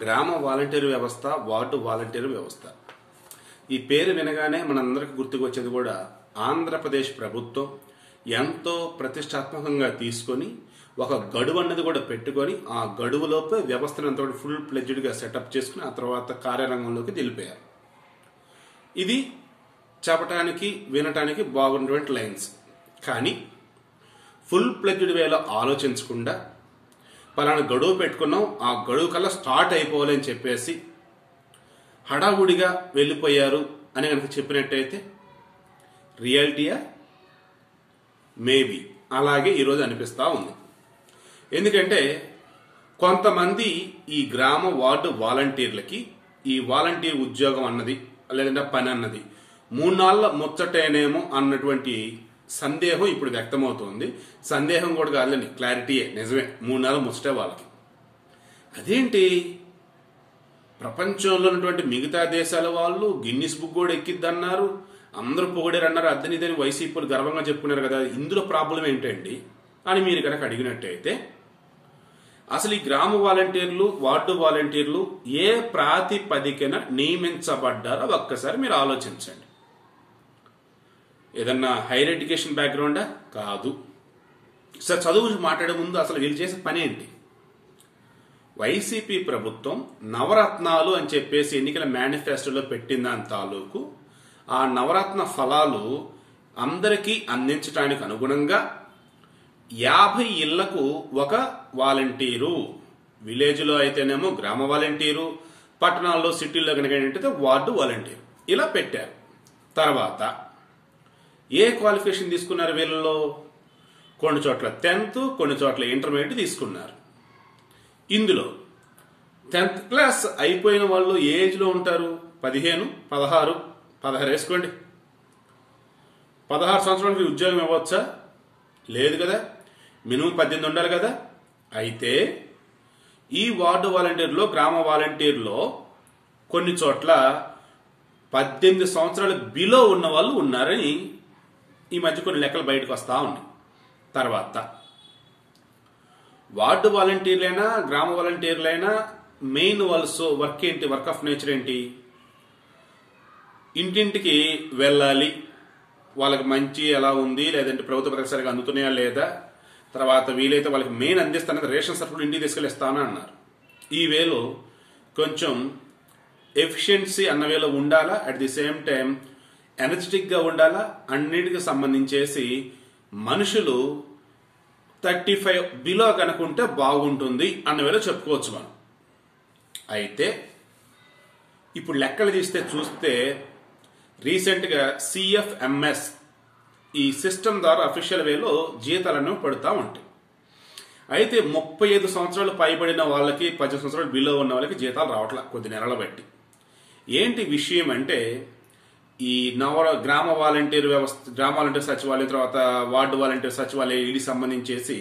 గ్రామ వాలంటీర్ వ్యవస్థ, ward volunteer వ్యవస్థ. ఈ పేరు వినగానే మనందరికి గుర్తుకొచ్చేది కూడా ఆంధ్రప్రదేశ్ ప్రభుత్వం ఎంతో ప్రతిష్టాత్మకంగా తీసుకొని ఒక గడువు అన్నది కూడా పెట్టుకొని ఆ గడువులోపే వ్యవస్థను అంతా ఫుల్ ప్లెడ్జ్డ్గా సెటప్ చేసుకుని ఆ తర్వాత కార్యరంగంలోకి వెళ్ళిపోయారు. ఇది చెప్పటానికి వినటానికి బాగున్నటువంటి లైన్స్. కానీ ఫుల్ ప్లెడ్జ్డ్ వేలో ఆలోచించకుండా పలానా గడువు పెట్టుకున్నాం, ఆ గడువు కల్లా స్టార్ట్ అయిపోవాలని చెప్పేసి హడావుడిగా వెళ్ళిపోయారు అని కనుక చెప్పినట్టయితే రియాలిటీయా? మేబీ అలాగే ఈరోజు అనిపిస్తూ ఉంది. ఎందుకంటే కొంతమంది ఈ గ్రామ వార్డు వాలంటీర్లకి ఈ వాలంటీర్ ఉద్యోగం అన్నది లేదంటే పని అన్నది 3 నాళ్ళ ముచ్చటేనేమో అన్నటువంటి సందేహం ఇప్పుడు వ్యక్తమవుతోంది. సందేహం కూడా కాదులేండి, క్లారిటీయే, నిజమే, 3 నెలల ముచ్చటే వాళ్ళకి. అదేంటి, ప్రపంచంలో ఉన్నటువంటి మిగతా దేశాల వాళ్ళు గిన్నిస్ బుక్ కూడా ఎక్కిద్దన్నారు, అందరూ పొగిడారు అన్నారు, అద్దనిదని వైసీపీలు గర్వంగా చెప్పుకున్నారు కదా, ఇందులో ప్రాబ్లం ఏంటండి అని మీరు కనుక అడిగినట్టయితే అసలు ఈ గ్రామ వాలంటీర్లు, వార్డు వాలంటీర్లు ఏ ప్రాతిపదికన నియమించబడ్డారో ఒక్కసారి మీరు ఆలోచించండి. ఏదన్నా హైయర్ ఎడ్యుకేషన్ బ్యాక్గ్రౌండా? కాదు. సార్ చదువు మాట్లాడే ముందు అసలు వీళ్ళు చేసే పని ఏంటి? వైసీపీ ప్రభుత్వం నవరత్నాలు అని చెప్పేసి ఎన్నికల మేనిఫెస్టోలో పెట్టిన దాని తాలూకు ఆ నవరత్న ఫలాలు అందరికీ అందించడానికి అనుగుణంగా 50 ఇళ్లకు ఒక వాలంటీరు, విలేజ్లో అయితేనేమో గ్రామ వాలంటీరు, పట్టణాల్లో సిటీల్లో కనుక ఏంటంటే వార్డు వాలంటీరు ఇలా పెట్టారు. తర్వాత ఏ క్వాలిఫికేషన్ తీసుకున్నారు వీళ్ళలో? కొన్ని చోట్ల 10th, కొన్ని చోట్ల ఇంటర్మీడియట్ తీసుకున్నారు. ఇందులో 10th క్లాస్ అయిపోయిన వాళ్ళు ఏ ఏజ్లో ఉంటారు? 15, 16, 16 వేసుకోండి. 16 సంవత్సరాలకి ఉద్యోగం ఇవ్వచ్చా? లేదు కదా, మినిమం 18 ఉండాలి కదా. అయితే ఈ వార్డు వాలంటీర్లో, గ్రామ వాలంటీర్లో కొన్ని చోట్ల 18 సంవత్సరాల బిలో ఉన్న వాళ్ళు ఉన్నారని ఈ మధ్య కొన్ని లెక్కలు బయటకు వస్తూ ఉన్నాయి. తర్వాత వార్డు వాలంటీర్లైనా గ్రామ వాలంటీర్లైనా మెయిన్ వాళ్ళు వర్క్ ఏంటి? వర్క్ ఆఫ్ నేచర్ ఏంటి? ఇంటింటికి వెళ్ళాలి, వాళ్ళకి మంచి ఎలా ఉంది, లేదంటే ప్రభుత్వ పథకాలు సరిగా అందుతున్నాయా లేదా, తర్వాత వీలైతే వాళ్ళకి మెయిన్ అందిస్తానని రేషన్ సరుకులు ఇంటికి తీసుకెళ్ళిస్తాను అన్నారు. ఈ వేలో కొంచెం ఎఫిషియన్సీ అన్న వేలో ఉండాలా, అట్ ది సేమ్ టైం ఎనర్జెటిక్గా ఉండాలా, అన్నిటికి సంబంధించేసి మనుషులు 35 బిలో కనుకుంటే బాగుంటుంది అన్న వేలో చెప్పుకోవచ్చు మనం. అయితే ఇప్పుడు లెక్కలు తీస్తే చూస్తే రీసెంట్గా CFMS ఈ సిస్టమ్ ద్వారా అఫీషియల్ వేలో జీతాలను పడుతూ ఉంటాయి. అయితే 35 సంవత్సరాలు పైబడిన వాళ్ళకి, 10 సంవత్సరాలు బిలో ఉన్న వాళ్ళకి జీతాలు రావట్లా కొద్ది నెలల బట్టి. ఏంటి విషయం అంటే ఈ గ్రామ వాలంటీర్ వ్యవస్థ, గ్రామ వాలంటీర్ సచివాలయం, తర్వాత వార్డు వాలంటీర్ సచివాలయం వీటికి సంబంధించేసి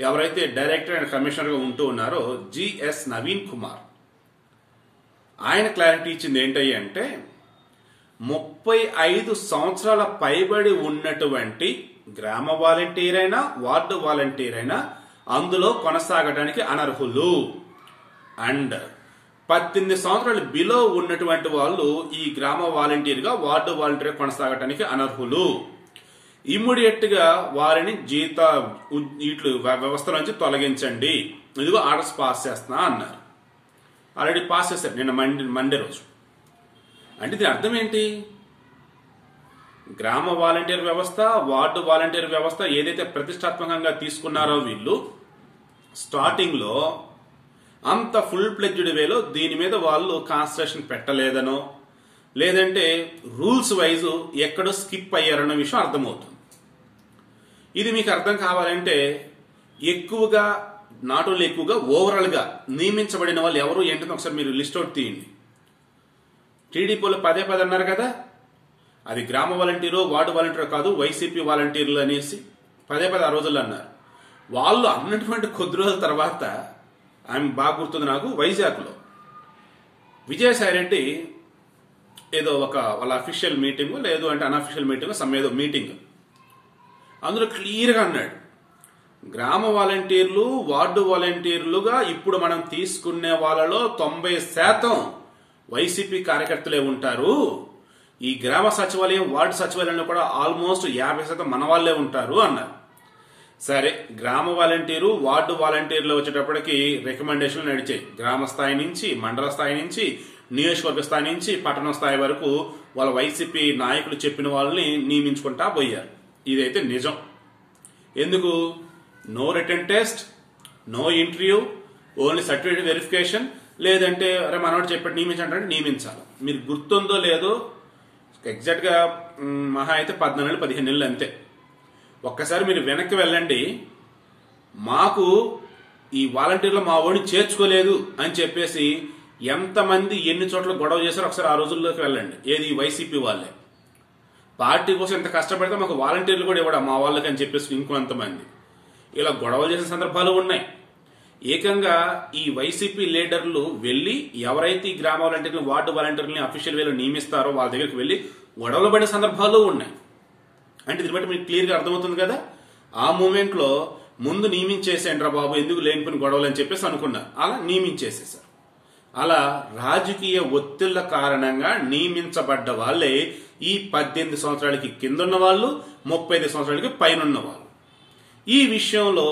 ఎవరైతే డైరెక్టర్ అండ్ కమిషనర్గా ఉంటూ ఉన్నారో GS నవీన్ కుమార్, ఆయన క్లారిటీ ఇచ్చింది ఏంటయ్యి అంటే 35 సంవత్సరాల పైబడి ఉన్నటువంటి గ్రామ వాలంటీర్ అయినా వార్డు వాలంటీర్ అయినా అందులో కొనసాగడానికి అనర్హులు. అండ్ 18 సంవత్సరాలు బిలో ఉన్నటువంటి వాళ్ళు ఈ గ్రామ వాలంటీర్గా, వార్డు వాలంటీర్ కొనసాగటానికి అనర్హులు. ఇమ్మీడియట్ గా వారిని ఇట్లు వ్యవస్థ నుంచి తొలగించండి, ఇదిగో ఆర్డర్స్ పాస్ చేస్తున్నా అన్నారు. ఆల్రెడీ పాస్ చేశారు నిన్న మండే రోజు. అంటే దీని అర్థం ఏంటి? గ్రామ వాలంటీర్ వ్యవస్థ, వార్డు వాలంటీర్ వ్యవస్థ ఏదైతే ప్రతిష్టాత్మకంగా తీసుకున్నారో వీళ్ళు స్టార్టింగ్ లో అంత ఫుల్ ప్లెడ్జ్డ్ వేలో దీని మీద వాళ్ళు కాన్సన్ట్రేషన్ పెట్టలేదనో, లేదంటే రూల్స్ వైజ్ ఎక్కడో స్కిప్ అయ్యారన్న విషయం అర్థమవుతుంది. ఇది మీకు అర్థం కావాలంటే ఎక్కువగా, నాట్ ఓన్లీ ఎక్కువగా, ఓవరాల్ గా నియమించబడిన వాళ్ళు ఎవరు ఏంటని ఒకసారి మీరు లిస్ట్ అవుట్ తీయండి. టీడీపీలో పదే అన్నారు కదా, అది గ్రామ వాలంటీరు వార్డు వాలంటీరు కాదు, వైసీపీ వాలంటీర్లు అనేసి పదే ఆ రోజుల్లో అన్నారు. వాళ్ళు అన్నటువంటి కొద్ది రోజుల తర్వాత ఆమె బాగా గుర్తుంది నాకు, వైజాగ్లో విజయసాయి రెడ్డి ఏదో వాళ్ళ అఫీషియల్ మీటింగ్, లేదు అంటే అన్అఫీషియల్ మీటింగ్, ఏదో మీటింగ్, అందులో క్లియర్గా అన్నాడు గ్రామ వాలంటీర్లు, వార్డు వాలంటీర్లుగా ఇప్పుడు మనం తీసుకునే వాళ్ళలో 90% వైసీపీ కార్యకర్తలే ఉంటారు. ఈ గ్రామ సచివాలయం, వార్డు సచివాలయంలో కూడా ఆల్మోస్ట్ 50% మన వాళ్ళే ఉంటారు అన్నారు. సరే, గ్రామ వాలంటీరు, వార్డు వాలంటీర్లు వచ్చేటప్పటికి రికమెండేషన్లు నడిచాయి. గ్రామ స్థాయి నుంచి, మండల స్థాయి నుంచి, నియోజకవర్గ స్థాయి నుంచి పట్టణ స్థాయి వరకు వాళ్ళ వైసీపీ నాయకులు చెప్పిన వాళ్ళని నియమించుకుంటా పోయారు. ఇదైతే నిజం. ఎందుకు? No written test, no interview, only certificate verification. లేదంటే అరే మనోడు చెప్పాడు నియమించంటే నియమించాలి. మీరు గుర్తుందో లేదో, ఎగ్జాక్ట్గా మహా అయితే 14 నెలలు 15 నెలలు అంతే. ఒక్కసారి మీరు వెనక్కి వెళ్ళండి. మాకు ఈ వాలంటీర్లు మా ఓడిని చేర్చుకోలేదు అని చెప్పేసి ఎంతమంది ఎన్ని చోట్ల గొడవ చేశారో ఒకసారి ఆ రోజుల్లోకి వెళ్ళండి. ఏది? వైసీపీ వాళ్ళే. పార్టీ కోసం ఎంత కష్టపడితే మాకు వాలంటీర్లు కూడా ఇవ్వడం మా వాళ్ళకి అని చెప్పేసి ఇంకొంతమంది ఇలా గొడవలు చేసిన సందర్భాలు ఉన్నాయి. ఏకంగా ఈ వైసీపీ లీడర్లు వెళ్ళి ఎవరైతే ఈ గ్రామ వాలంటీర్లు, వార్డు వాలంటీర్లని అఫీషియల్ వేలో నియమిస్తారో వాళ్ళ దగ్గరికి వెళ్ళి గొడవలు పడిన సందర్భాలు ఉన్నాయి. అంటే దీన్ని బట్టి మీకు క్లియర్గా అర్థమవుతుంది కదా. ఆ మూమెంట్లో ముందు నియమించేసేయండి రా బాబు, ఎందుకు లేనిపోయిన గొడవలు అని చెప్పేసి అనుకున్నారు. అలా నియమించేసేసారు. అలా రాజకీయ ఒత్తిళ్ల కారణంగా నియమించబడ్డ వాళ్ళే ఈ 18 సంవత్సరాలకి కిందున్న వాళ్ళు, 35 సంవత్సరాలకి పైనున్న వాళ్ళు. ఈ విషయంలో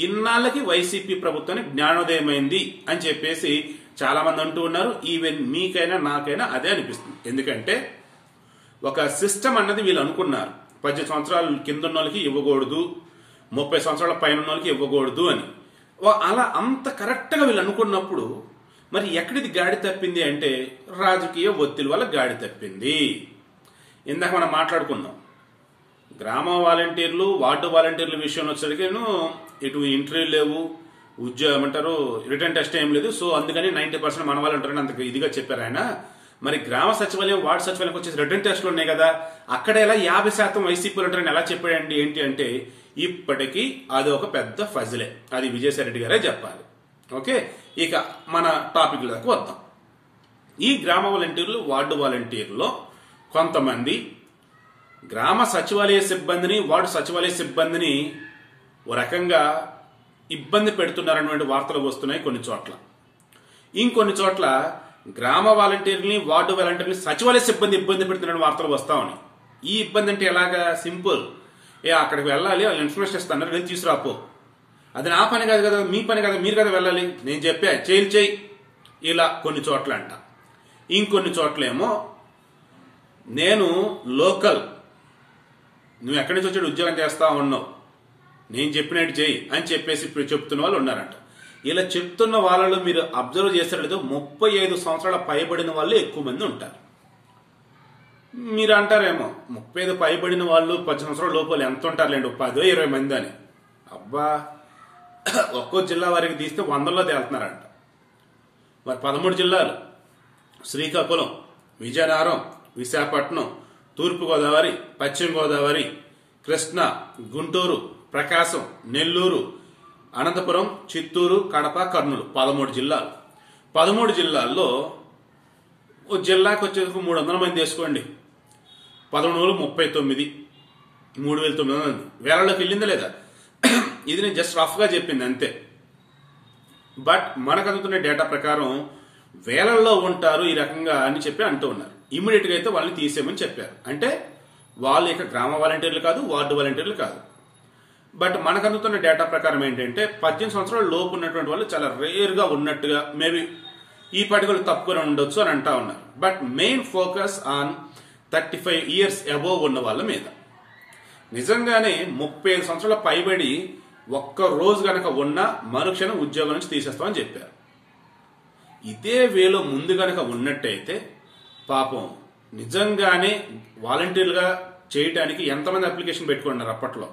ఇన్నాళ్ళకి వైసీపీ ప్రభుత్వానికి జ్ఞానోదయమైంది అని చెప్పేసి చాలా మంది అంటూ ఉన్నారు. ఈవెన్ మీకైనా నాకైనా అదే అనిపిస్తుంది. ఎందుకంటే ఒక సిస్టమ్ అన్నది వీళ్ళు అనుకున్నారు, 18 సంవత్సరాలు కిందున్న వాళ్ళకి ఇవ్వకూడదు, 30 సంవత్సరాల పైన వాళ్ళకి ఇవ్వకూడదు అని. అలా అంత కరెక్ట్గా వీళ్ళు అనుకున్నప్పుడు మరి ఎక్కడిది గాడి తప్పింది అంటే రాజకీయ ఒత్తిడి వల్ల గాడి తప్పింది. ఇందాక మనం మాట్లాడుకున్నాం, గ్రామ వాలంటీర్లు, వార్డు వాలంటీర్ల విషయంలో వచ్చేసరికి ఇటు ఇంటర్వ్యూ లేవు, ఉద్యోగం అంటారు, రిటర్న్ టెస్ట్ ఏం లేదు. సో అందుకని 90% మన వాళ్ళు ఉంటారని అంత ఇదిగా చెప్పారు ఆయన. మరి గ్రామ సచివాలయం, వార్డు సచివాలయం వచ్చేసి రిటర్న్ టెస్ట్లు ఉన్నాయి కదా, అక్కడ ఎలా 50% వైసీపీలు ఉంటారని ఎలా చెప్పాడండి? ఏంటి అంటే ఇప్పటికీ అది ఒక పెద్ద ఫజిలే. అది విజయసాయి రెడ్డి గారే చెప్పాలి. ఓకే, ఇక మన టాపిక్లకు వద్దాం. ఈ గ్రామ వాలంటీర్లు, వార్డు వాలంటీర్లో కొంతమంది గ్రామ సచివాలయ సిబ్బందిని, వార్డు సచివాలయ సిబ్బందిని ఓ రకంగా ఇబ్బంది పెడుతున్నారనేటువంటి వార్తలు వస్తున్నాయి కొన్ని చోట్ల. ఇంకొన్ని చోట్ల గ్రామ వాలంటీర్ని, వార్డు వాలంటీర్ని సచివాలయ సిబ్బంది ఇబ్బంది పెడుతున్న వార్తలు వస్తా ఉన్నాయి. ఈ ఇబ్బంది అంటే ఎలాగా? సింపుల్. అక్కడికి వెళ్ళాలి, వాళ్ళు ఇన్ఫర్మేషన్ ఇస్తున్నారు, వెళ్ళి తీసుకురాపో. అది నా పని కాదు కదా, మీ పని కదా, మీరు కదా వెళ్ళాలి, నేను చెప్పా చేయి. ఇలా కొన్ని చోట్ల అంట. ఇంకొన్ని చోట్లేమో నేను లోకల్, నువ్వు ఎక్కడి నుంచి వచ్చాడు ఉద్యోగం చేస్తా ఉన్నావు, నేను చెప్పినట్టు చేయి అని చెప్పేసి చెప్తున్న వాళ్ళు ఉన్నారంట. ఇలా చెప్తున్న వాళ్ళలో మీరు అబ్జర్వ్ చేసేటట్టు 35 సంవత్సరాల పైబడిన వాళ్ళు ఎక్కువ మంది ఉంటారు. మీరు అంటారేమో 35 పైబడిన వాళ్ళు 10 సంవత్సరాల లోపల ఎంత ఉంటారులేండి, 10-20 మంది అని. అబ్బా, ఒక్కో జిల్లా వారికి తీస్తే 100లో తేలుతున్నారంట. మరి 13 జిల్లాలు, శ్రీకాకుళం, విజయనగరం, విశాఖపట్నం, తూర్పుగోదావరి, పశ్చిమ గోదావరి, కృష్ణా, గుంటూరు, ప్రకాశం, నెల్లూరు, అనంతపురం, చిత్తూరు, కడప, కర్నూలు, 13 జిల్లాలు. 13 జిల్లాల్లో ఓ జిల్లాకి వచ్చేందుకు 300 మంది వేసుకోండి. 1139, 3900 మంది. వేలలోకి వెళ్ళిందా లేదా? ఇది నేను జస్ట్ రఫ్గా చెప్పింది అంతే. బట్ మనకు అందుతున్న డేటా ప్రకారం వేలల్లో ఉంటారు ఈ రకంగా అని చెప్పి అంటూ ఉన్నారు. ఇమ్మీడియట్గా అయితే వాళ్ళని తీసేయమని చెప్పారు. అంటే వాళ్ళు ఇక గ్రామ వాలంటీర్లు కాదు, వార్డు వాలంటీర్లు కాదు. బట్ మనకు అందుతున్న డేటా ప్రకారం ఏంటంటే 18 సంవత్సరాల లోపు ఉన్నటువంటి వాళ్ళు చాలా రేర్గా ఉన్నట్టుగా, మేబీ ఈ పర్టికులర్ తప్పుకొని ఉండొచ్చు అని అంటా ఉన్నారు. But main focus on 35 years above ఉన్న వాళ్ళ మీద. నిజంగానే 35 సంవత్సరాల పైబడి ఒక్క రోజు గనక ఉన్న మరుక్షణం ఉద్యోగం నుంచి తీసేస్తామని చెప్పారు. ఇదే వేలో ముందు గనక ఉన్నట్టయితే పాపం నిజంగానే వాలంటీర్లుగా చేయడానికి ఎంతమంది అప్లికేషన్ పెట్టుకున్నారు అప్పట్లో.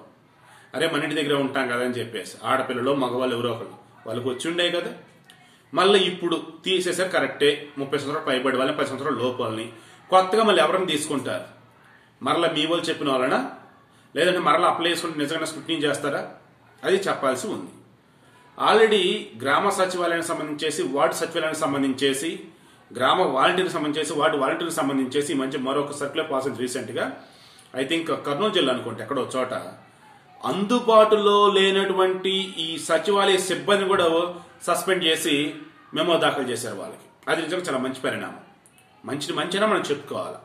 అరే మన ఇంటి దగ్గర ఉంటాం కదా అని చెప్పేసి ఆడపిల్లలు, మగవాళ్ళు ఎవరో ఒకరు వాళ్ళకి వచ్చి ఉండే కదా. మళ్ళీ ఇప్పుడు తీసేసారు కరెక్టే, 30 సంవత్సరాలు పైబడి వాళ్ళని, 10 సంవత్సరాల లోపు వాళ్ళని. కొత్తగా మళ్ళీ ఎవరైనా తీసుకుంటారు? మరలా మీ వాళ్ళు చెప్పిన వాళ్ళనా, లేదంటే మరలా అప్లై చేసుకుంటే నిజంగా స్క్రూటినీ చేస్తారా? అది చెప్పాల్సి ఉంది. ఆల్రెడీ గ్రామ సచివాలయానికి సంబంధించేసి, వార్డు సచివాలయానికి సంబంధించేసి, గ్రామ వాలంటీర్కి సంబంధించేసి, వార్డు వాలంటీర్కి సంబంధించేసి మంచి మరొక సర్క్యులర్ పాస్ అయింది రీసెంట్గా. ఐ థింక్ కర్నూలు జిల్లా అనుకుంటే ఎక్కడో చోట అందుబాటులో లేనటువంటి ఈ సచివాలయ సిబ్బంది కూడా సస్పెండ్ చేసి మెమో దాఖలు చేశారు వాళ్ళకి. అది నిజంగా చాలా మంచి పరిణామం. మంచిగా మనం చెప్పుకోవాలి.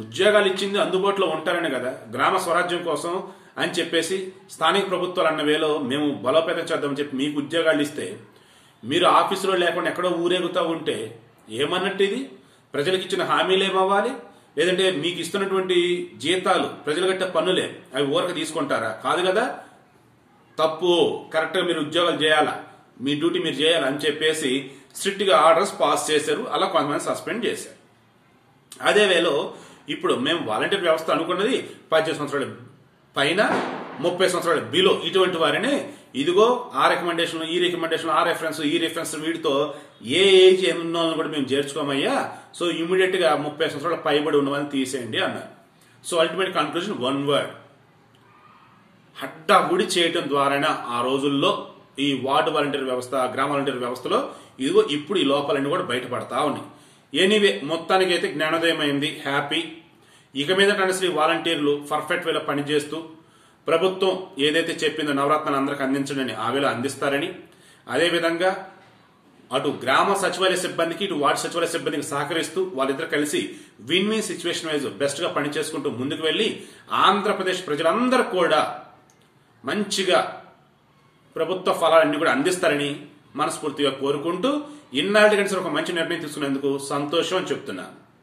ఉద్యోగాలు ఇచ్చింది అందుబాటులో ఉంటారని కదా, గ్రామ స్వరాజ్యం కోసం అని చెప్పేసి స్థానిక ప్రభుత్వాలు అన్న వేలో మేము బలోపేతం చేద్దామని చెప్పి మీకు ఉద్యోగాలు ఇస్తే మీరు ఆఫీసులో లేకుండా ఎక్కడో ఊరేగుతూ ఉంటే ఏమన్నట్టు? ఇది ప్రజలకు ఇచ్చిన హామీలు ఏమవ్వాలి? లేదంటే మీకు ఇస్తున్నటువంటి జీతాలు ప్రజలు కట్టే పన్నులే, అవి ఊరక తీసుకుంటారా? కాదు కదా. తప్పు. కరెక్ట్గా మీరు ఉద్యోగాలు చేయాలా, మీ డ్యూటీ మీరు చేయాలి అని చెప్పేసి స్ట్రిక్ట్గా ఆర్డర్స్ పాస్ చేశారు. అలా కొంతమంది సస్పెండ్ చేశారు. అదే వేలో ఇప్పుడు మేము వాలంటీర్ వ్యవస్థ అనుకున్నది 18 సంవత్సరాల పైన 30 సంవత్సరాల బిలో ఇటువంటి వారిని ఇదిగో ఆ రికమెండేషన్, ఈ రికమెండేషన్, ఆ రెఫరెన్స్, ఈ రెఫరెన్స్, వీటితో ఏ ఏజ్ ఉన్న కూడా మేము చేర్చుకోమయ్యా. సో ఇమీడియట్ గా 30 సంవత్సరాల పైబడి ఉన్న వాళ్ళని తీసేయండి అన్నారు. So ultimate conclusion one word, హడ్డాబుడి చేయటం ద్వారానే ఆ రోజుల్లో ఈ వార్డు వాలంటీర్ వ్యవస్థ, గ్రామ వాలంటీర్ వ్యవస్థలో ఇదిగో ఇప్పుడు ఈ లోపాలన్నీ కూడా బయటపడతా ఉన్నాయి. ఎనీవే మొత్తానికి అయితే జ్ఞానోదయం అయింది, హ్యాపీ. ఇక మీద శ్రీ వాలంటీర్లు పర్ఫెక్ట్ వేలో పనిచేస్తూ ప్రభుత్వం ఏదైతే చెప్పిందో నవరత్నాలు అందరికి అందించడని ఆ వేళ అందిస్తారని, అదేవిధంగా అటు గ్రామ సచివాలయ సిబ్బందికి ఇటు వార్డు సచివాలయ సిబ్బందికి సహకరిస్తూ వాళ్ళిద్దరు కలిసి win win situation wise best గా పనిచేసుకుంటూ ముందుకు వెళ్లి ఆంధ్రప్రదేశ్ ప్రజలందరూ కూడా మంచిగా ప్రభుత్వ ఫలాలన్నీ కూడా అందిస్తారని మనస్ఫూర్తిగా కోరుకుంటూ ఇన్నాళ్ళ కంటే ఒక మంచి నిర్ణయం తీసుకునేందుకు సంతోషం అని చెప్తున్నాను.